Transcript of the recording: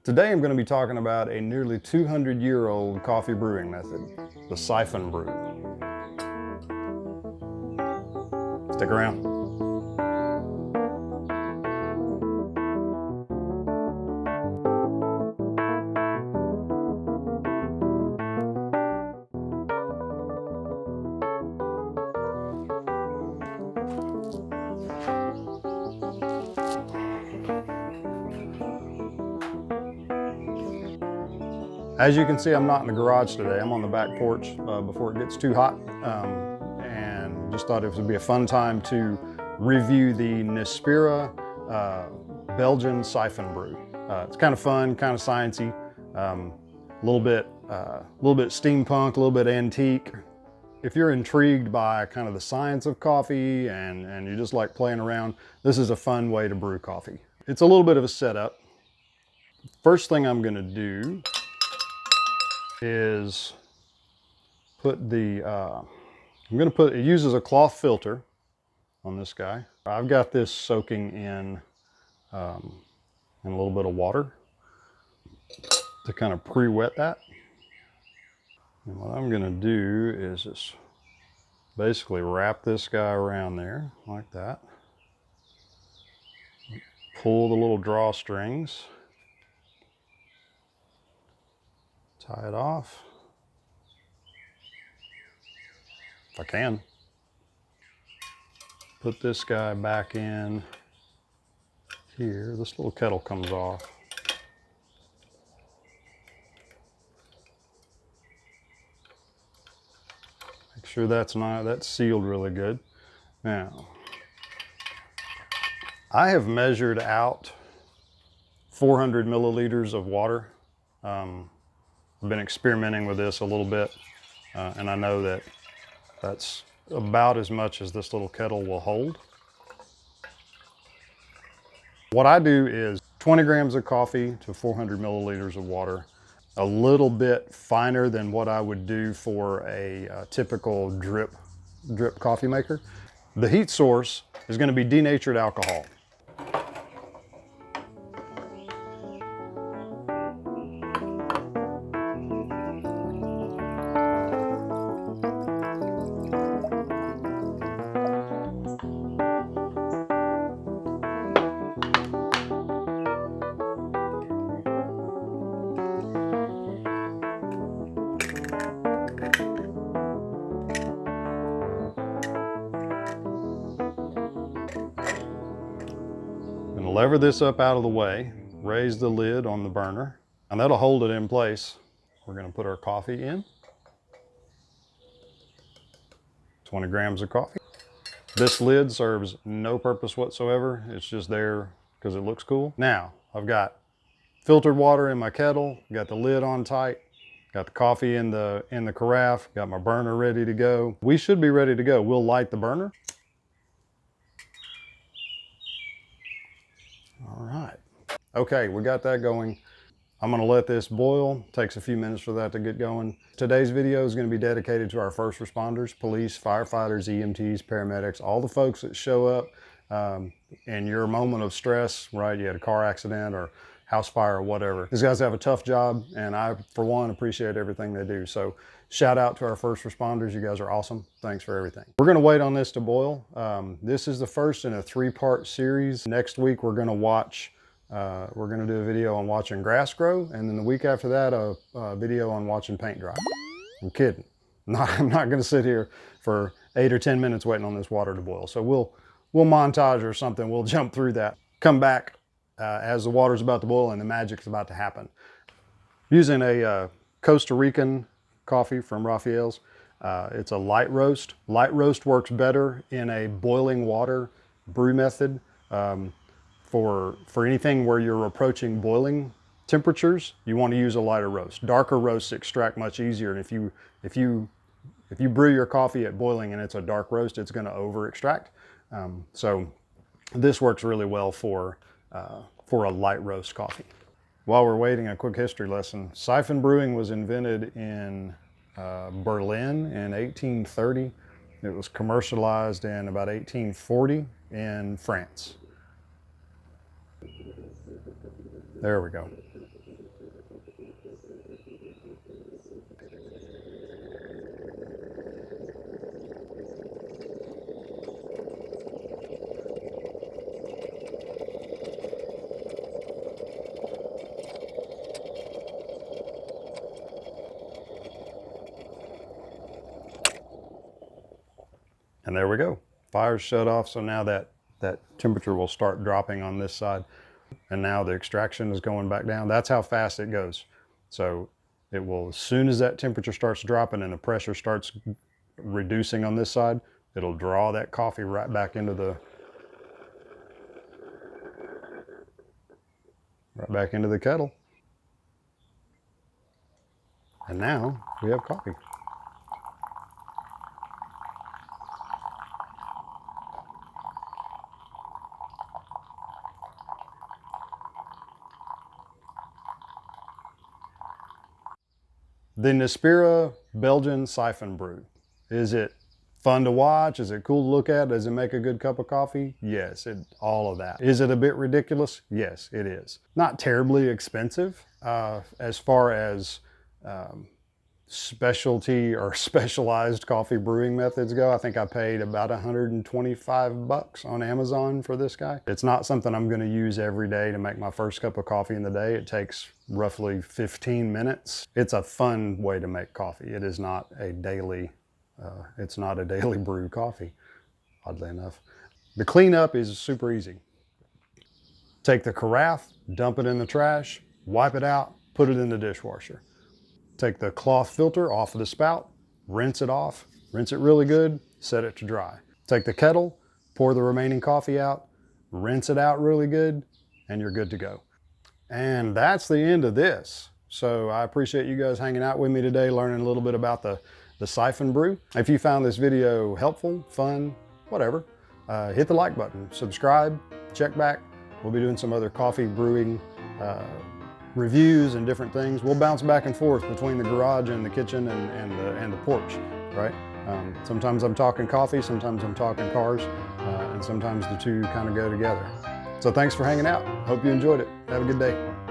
Today I'm going to be talking about a nearly 200-year-old coffee brewing method, the Syphon Brew. Stick around. As you can see, I'm not in the garage today. I'm on the back porch before it gets too hot, and just thought it would be a fun time to review the NISPIRA Belgian Syphon Brew. It's kind of fun, kind of sciencey, a little bit steampunk, a little bit antique. If you're intrigued by kind of the science of coffee and you just like playing around, this is a fun way to brew coffee. It's a little bit of a setup. First thing I'm going to do is put the, it uses a cloth filter on this guy. I've got this soaking in a little bit of water to kind of pre-wet that. And what I'm gonna do is just basically wrap this guy around there like that. Pull the little drawstrings. Tie it off, if I can. Put this guy back in here. This little kettle comes off. Make sure that's sealed really good. Now, I have measured out 400 milliliters of water. I've been experimenting with this a little bit, and I know that that's about as much as this little kettle will hold. What I do is 20 grams of coffee to 400 milliliters of water, a little bit finer than what I would do for a typical drip coffee maker. The heat source is going to be denatured alcohol. Lever this up out of the way, raise the lid on the burner, and that'll hold it in place. We're going to put our coffee in. 20 grams of coffee. This lid serves no purpose whatsoever. It's just there because it looks cool. Now, I've got filtered water in my kettle, got the lid on tight, got the coffee in the carafe, got my burner ready to go. We should be ready to go. We'll light the burner. All right. Okay, we got that going. I'm gonna let this boil. Takes a few minutes for that to get going. Today's video is gonna be dedicated to our first responders, police, firefighters, EMTs, paramedics, all the folks that show up in your moment of stress, right? You had a car accident or house fire or whatever. These guys have a tough job, and I, for one, appreciate everything they do. So shout out to our first responders. You guys are awesome. Thanks for everything. We're gonna wait on this to boil. This is the first in a 3-part series. Next week, we're gonna do a video on watching grass grow, and then the week after that, a video on watching paint dry. I'm kidding. I'm not gonna sit here for 8 or 10 minutes waiting on this water to boil. So we'll montage or something. We'll jump through that. Come back as the water's about to boil and the magic's about to happen. Using a Costa Rican coffee from Raphael's. It's a light roast. Light roast works better in a boiling water brew method. For anything where you're approaching boiling temperatures, you want to use a lighter roast. Darker roasts extract much easier, and if you brew your coffee at boiling and it's a dark roast, it's going to over extract. So this works really well for a light roast coffee. While we're waiting, a quick history lesson. Syphon brewing was invented in Berlin in 1830. It was commercialized in about 1840 in France. There we go. And there we go. Fire's shut off, so now that temperature will start dropping on this side. And now the extraction is going back down. That's how fast it goes. So it will, as soon as that temperature starts dropping and the pressure starts reducing on this side, it'll draw that coffee right back into the kettle. And now we have coffee. The NISPIRA Belgian Syphon Brew. Is it fun to watch? Is it cool to look at? Does it make a good cup of coffee? Yes, all of that. Is it a bit ridiculous? Yes, it is. Not terribly expensive as far as specialty or specialized coffee brewing methods go. I think I paid about 125 bucks on Amazon for this guy. It's not something I'm going to use every day to make my first cup of coffee in the day. It takes roughly 15 minutes. It's a fun way to make coffee. It is not a daily, it's not a daily brew coffee, oddly enough. The cleanup is super easy. Take the carafe, dump it in the trash, wipe it out, put it in the dishwasher. Take the cloth filter off of the spout, rinse it off, rinse it really good, set it to dry. Take the kettle, pour the remaining coffee out, rinse it out really good, and you're good to go. And that's the end of this. So I appreciate you guys hanging out with me today, learning a little bit about the Syphon Brew. If you found this video helpful, fun, whatever, hit the like button, subscribe, check back. We'll be doing some other coffee brewing reviews and different things. We'll bounce back and forth between the garage and the kitchen and the porch, right? Sometimes I'm talking coffee, sometimes I'm talking cars, and sometimes the two kind of go together. So thanks for hanging out. Hope you enjoyed it. Have a good day.